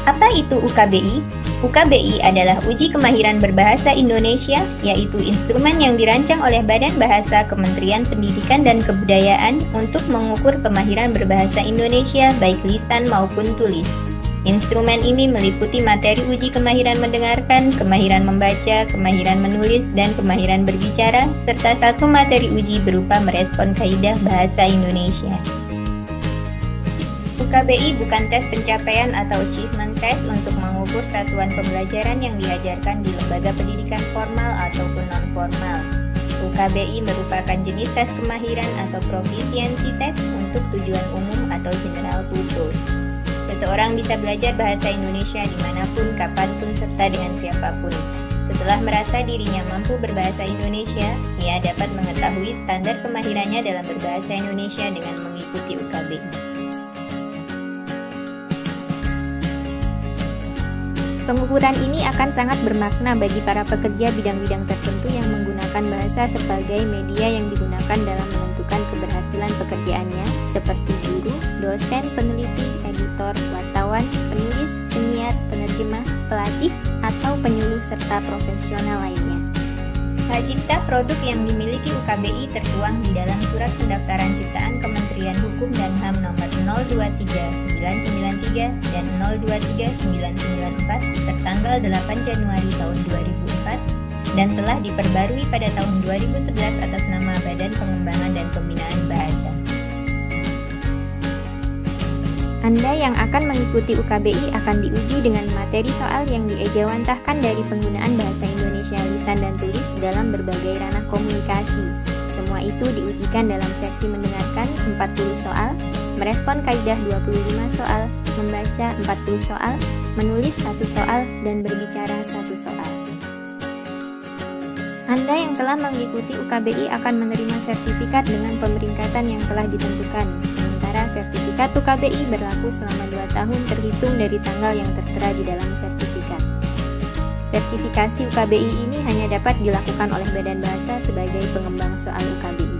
Apa itu UKBI? UKBI adalah Uji Kemahiran Berbahasa Indonesia, yaitu instrumen yang dirancang oleh Badan Bahasa Kementerian Pendidikan dan Kebudayaan untuk mengukur kemahiran berbahasa Indonesia baik lisan maupun tulis. Instrumen ini meliputi materi uji kemahiran mendengarkan, kemahiran membaca, kemahiran menulis, dan kemahiran berbicara, serta satu materi uji berupa merespon kaidah bahasa Indonesia. UKBI bukan tes pencapaian atau achievement test untuk mengukur satuan pembelajaran yang diajarkan di lembaga pendidikan formal ataupun non-formal. UKBI merupakan jenis tes kemahiran atau proficiency test untuk tujuan umum atau general purpose. Seseorang bisa belajar bahasa Indonesia dimanapun, kapanpun, serta dengan siapapun. Setelah merasa dirinya mampu berbahasa Indonesia, ia dapat mengetahui standar kemahirannya dalam berbahasa Indonesia dengan mengikuti UKBI. Pengukuran ini akan sangat bermakna bagi para pekerja bidang-bidang tertentu yang menggunakan bahasa sebagai media yang digunakan dalam menentukan keberhasilan pekerjaannya, seperti guru, dosen, peneliti, editor, wartawan, penulis, penyiar, penerjemah, pelatih, atau penyuluh serta profesional lainnya. Hak cipta produk yang dimiliki UKBI tertuang di dalam Surat Pendaftaran Ciptaan Kementerian Hukum dan HAM nomor 023993 dan 023994 tertanggal 8 Januari tahun 2004 dan telah diperbarui pada tahun 2011 atas nama Badan Pengembangan dan Pembinaan Bahasa. Anda yang akan mengikuti UKBI akan diuji dengan materi soal yang diejawantahkan dari penggunaan bahasa Indonesia lisan dan tulis dalam berbagai ranah komunikasi. Semua itu diujikan dalam seksi mendengarkan 40 soal, merespon kaidah 25 soal, membaca 40 soal, menulis 1 soal, dan berbicara 1 soal. Anda yang telah mengikuti UKBI akan menerima sertifikat dengan pemeringkatan yang telah ditentukan. Sementara sertifikat UKBI berlaku selama 2 tahun terhitung dari tanggal yang tertera di dalam sertifikat. Sertifikasi UKBI ini hanya dapat dilakukan oleh Badan Bahasa sebagai pengembang soal UKBI.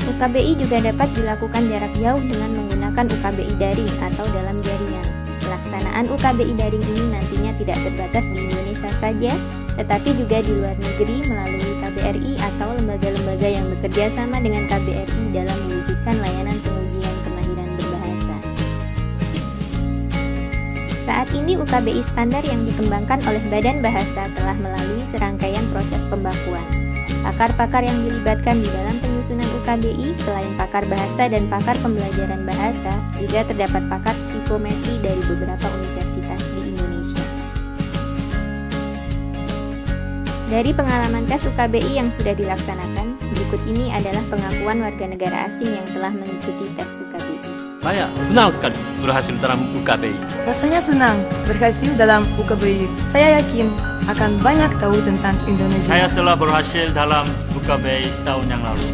UKBI juga dapat dilakukan jarak jauh dengan menggunakan UKBI daring atau dalam jaringan. Pelaksanaan UKBI daring ini nantinya tidak terbatas di Indonesia saja, tetapi juga di luar negeri melalui KBRI atau lembaga-lembaga yang bekerja sama dengan KBRI dalam mewujudkan layanan pengujian kemahiran berbahasa. Saat ini UKBI standar yang dikembangkan oleh Badan Bahasa telah melalui serangkaian proses pembakuan. Pakar-pakar yang dilibatkan di dalam penyusunan UKBI selain pakar bahasa dan pakar pembelajaran bahasa, juga terdapat pakar psikometri dari beberapa universitas di Indonesia. Dari pengalaman tes UKBI yang sudah dilaksanakan, berikut ini adalah pengakuan warga negara asing yang telah mengikuti tes UKBI. Saya senang sekali berhasil dalam UKBI. Rasanya senang berhasil dalam UKBI. Saya yakin akan banyak tahu tentang Indonesia. Saya telah berhasil dalam UKBI setahun yang lalu.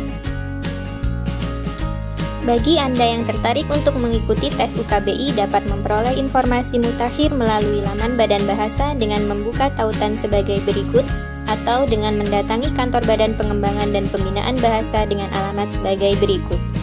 Bagi Anda yang tertarik untuk mengikuti tes UKBI dapat memperoleh informasi mutakhir melalui laman Badan Bahasa dengan membuka tautan sebagai berikut atau dengan mendatangi kantor Badan Pengembangan dan Pembinaan Bahasa dengan alamat sebagai berikut.